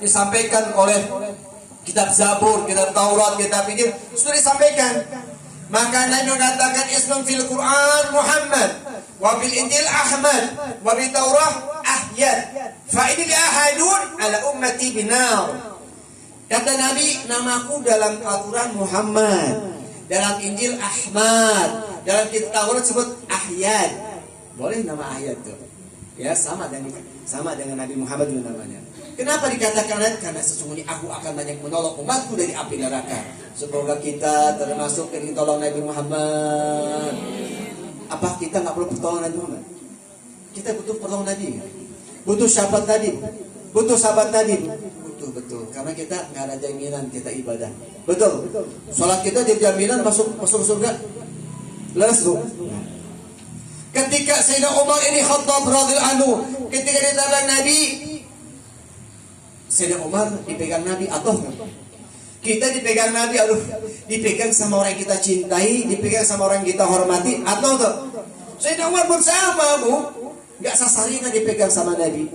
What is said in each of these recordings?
disampaikan oleh kitab Zabur, kitab Taurat, kitab Injil sudah disampaikan. Maka Nabi mengatakan ismun fil Quran Muhammad, wa fil Injil Ahmad, wa fil Taurat Ahyad. Fa ini ahadun ala ummati binar. Kata Nabi, namaku dalam Al-Quran Muhammad, dalam Injil Ahmad, dalam kitab Taurat sebut Ahyad. Boleh nama Ahyad tuh. Ya, sama dengan Nabi Muhammad itu namanya. Kenapa dikatakan ayat? Karena sesungguhnya aku akan banyak menolong umatku dari api neraka. Semoga kita termasuk yang ditolong Nabi Muhammad. Apa kita nggak perlu pertolongan Nabi Muhammad? Kita butuh pertolongan Nabi. Butuh sahabat Nabi. Butuh sahabat Nabi. Butuh betul. Karena kita nggak ada jaminan kita ibadah. Betul. Sholat kita jadi jaminan masuk surga. Leres tuh. Ketika Sayyidina Umar ini Khattab radhiyallahu anhu, ketika ditabrak Nabi, Sayyidina Umar dipegang Nabi atau kita dipegang Nabi, dipegang sama orang yang kita cintai, dipegang sama orang yang kita hormati atau tuh Sayyidina Umar pun sama bu, nggak sasarina dipegang sama Nabi.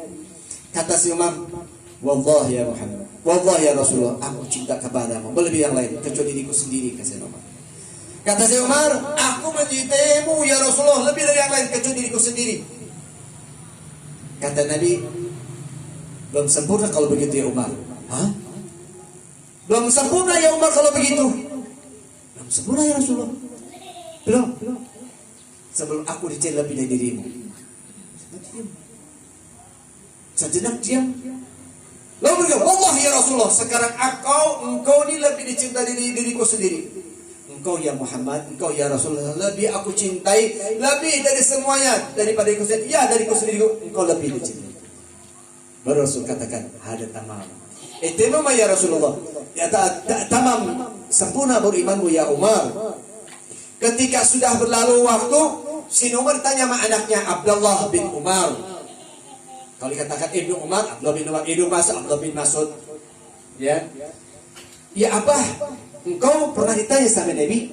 Kata si Umar, wallahi ya Muhammad, wallahi ya Rasulullah, aku cinta kepadamu melebihi yang lain kecuali diriku sendiri. Kata Sayyidina Umar. Kata si Umar, aku mencintaimu ya Rasulullah lebih dari yang lain kecuali diriku sendiri. Kata Nabi, belum sempurna kalau begitu ya Umar. Hah? Belum sempurna ya Umar kalau begitu. Belum sempurna ya Rasulullah. Belum. Sebelum aku dicintai lebih dari dirimu. Sejenak diam. Lalu berkata, wallahi ya Rasulullah, sekarang engkau ini lebih dicintai dari diriku sendiri. Engkau ya Muhammad, engkau ya Rasulullah, lebih aku cintai, lebih dari semuanya daripada diriku sendiri. Ya dariku sendiri, engkau lebih dicintai. Baru Rasul katakan, hada tamam. Itimam ya Rasulullah. Ya tamam, sempurna berimanmu ya Umar. Ketika sudah berlalu waktu, si Umar tanya sama anaknya Abdullah bin Umar. Kalau dikatakan Ibnu Umar, Abdullah bin Umar, Ibnu Mas'ud, Abdullah bin Mas'ud. Ya. Ya Abah, engkau pernah ditanya sama Nabi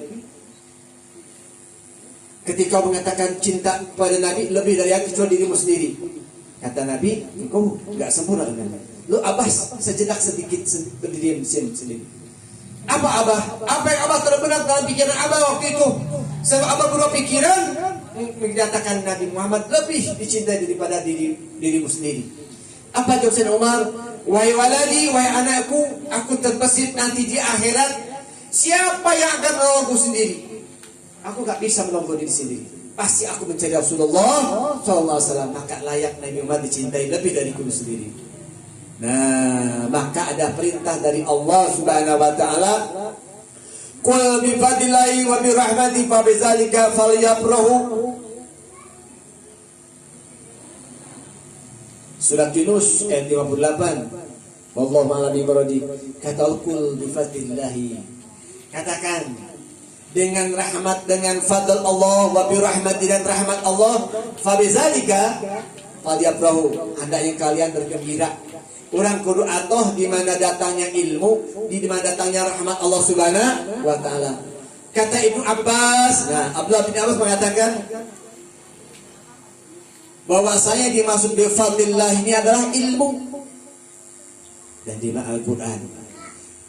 ketika mengatakan cinta kepada Nabi lebih dari yang kecuali dirimu sendiri. Kata Nabi, engkau enggak sempurna dengan Nabi. Lu Abah sejenak sedikit berdiri sendiri. Apa Abah? Apa yang Abah terbenak dalam pikiran Abah waktu itu? Sebab Abah berubah pikiran menyatakan Nabi Muhammad lebih dicintai daripada dirimu sendiri. Apa jawab Sayyidina Umar? Wahai waladi, wahai anakku, aku terbesit nanti di akhirat. Siapa yang akan menolongku sendiri? Aku gak bisa menolong diri sendiri. Pasti aku mencari Rasulullah SAW. Maka layak Nabi Muhammad dicintai lebih dariku sendiri. Nah, maka ada perintah dari Allah Subhanahu Wa Taala. Qul bi fadlillahi wa bi rahmatihi fa bidzalika falyafrahu. Surat Yunus ayat 58. Wallahu a'lam bishawab. Kata qul bi fadlillahi. Katakan dengan rahmat, dengan fadl Allah, wa bi rahmat, dan rahmat Allah, fa bidzalika falyafrahu, hendaknya kalian bergembira. Orang kudu atoh di mana datangnya ilmu, di mana datangnya rahmat Allah Subhanahu wa taala. Kata Ibnu Abbas, nah Abdullah bin Abbas mengatakan bahwasanya dimaksud bi fadlillah ini adalah ilmu dan di Al-Qur'an.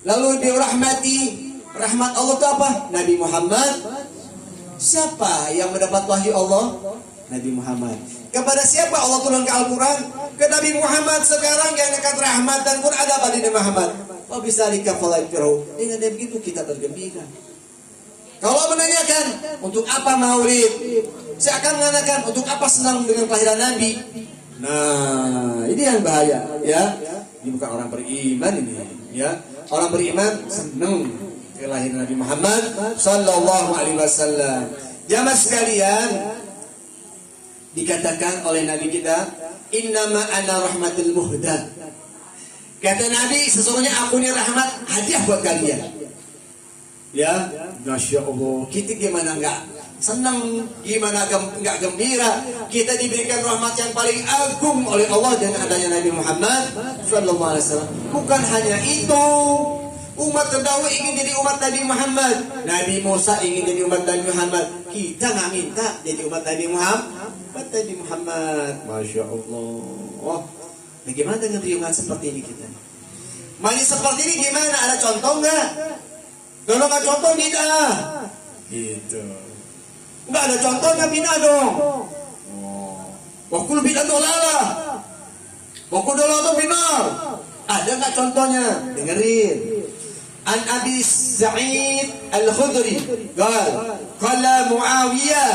Lalu dirahmati, rahmat Allah itu apa? Nabi Muhammad. Siapa yang mendapat wahyu Allah? Nabi Muhammad. Kepada siapa Allah turunkan Al-Quran? Ke Nabi Muhammad. Sekarang yang dekat rahmat dan Quran ada pada Nabi Muhammad. Oh bisa dikafalaifiru. Dengan begitu kita bergembira. Kalau menanyakan untuk apa maulid, saya akan mengatakan untuk apa senang dengan kelahiran Nabi. Nah ini yang bahaya ya. Ini bukan orang beriman ini ya. Orang beriman senang kelahiran Nabi Muhammad Sallallahu Alaihi Wasallam. Jamaah sekalian, dikatakan oleh Nabi kita, innama ana rahmatul muhda. Kata Nabi, sesungguhnya aku ini rahmat hadiah buat kalian. Ya, Masya Allah. Kita gimana enggak senang, gimana enggak gembira? Kita diberikan rahmat yang paling agung oleh Allah dengan adanya Nabi Muhammad Sallallahu Alaihi Wasallam. Bukan hanya itu, umat terdahulu ingin jadi umat Nabi Muhammad. Nabi Musa ingin jadi umat Nabi Muhammad. Kita nggak minta jadi umat Nabi Muhammad. Masya Allah. Bagaimana dengan riungan seperti ini kita? Manis seperti ini gimana? Ada contoh nggak? Kalau nggak contoh bid'ah. Gitu. Nggak ada contohnya bid'ah dong. Wakul bid'ah dolalah. Wakul dolalah binar. Ada nggak contohnya? Dengerin. An Abi Sa'id Al-Khudri qala Muawiyah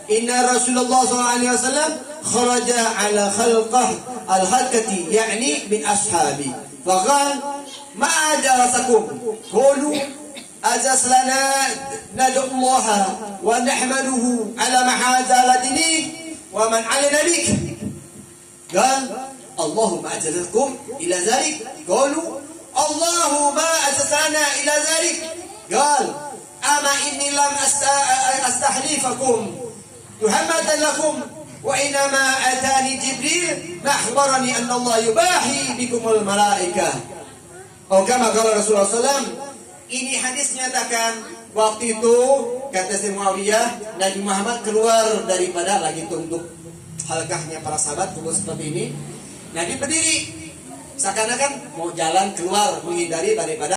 inna Rasulullah sallallahu alaihi wasallam kharaja ala khalqah al-halqati yani min ashabi faqal ma ajarasakum qulu ajas lana nad'u Allah wa nahmaduhu ala mahazalatihi wa man alana bik qal Allahumma ajarakum ila zalik qalu Allahumma asasana ila zalik qal ama inni lam astahlifakum tuhamadan lakum wa inama atani Jibril makhbarani anna Allah yubahi bikumul malaikah. Oh kama qala Rasulullah SAW. Ini hadis menyatakan waktu itu kata si Muawiyah Nabi Muhammad keluar daripada lagi tunduk halkahnya para sahabat tunduk seperti ini. Nabi berdiri seakan-akan mau jalan keluar menghindari daripada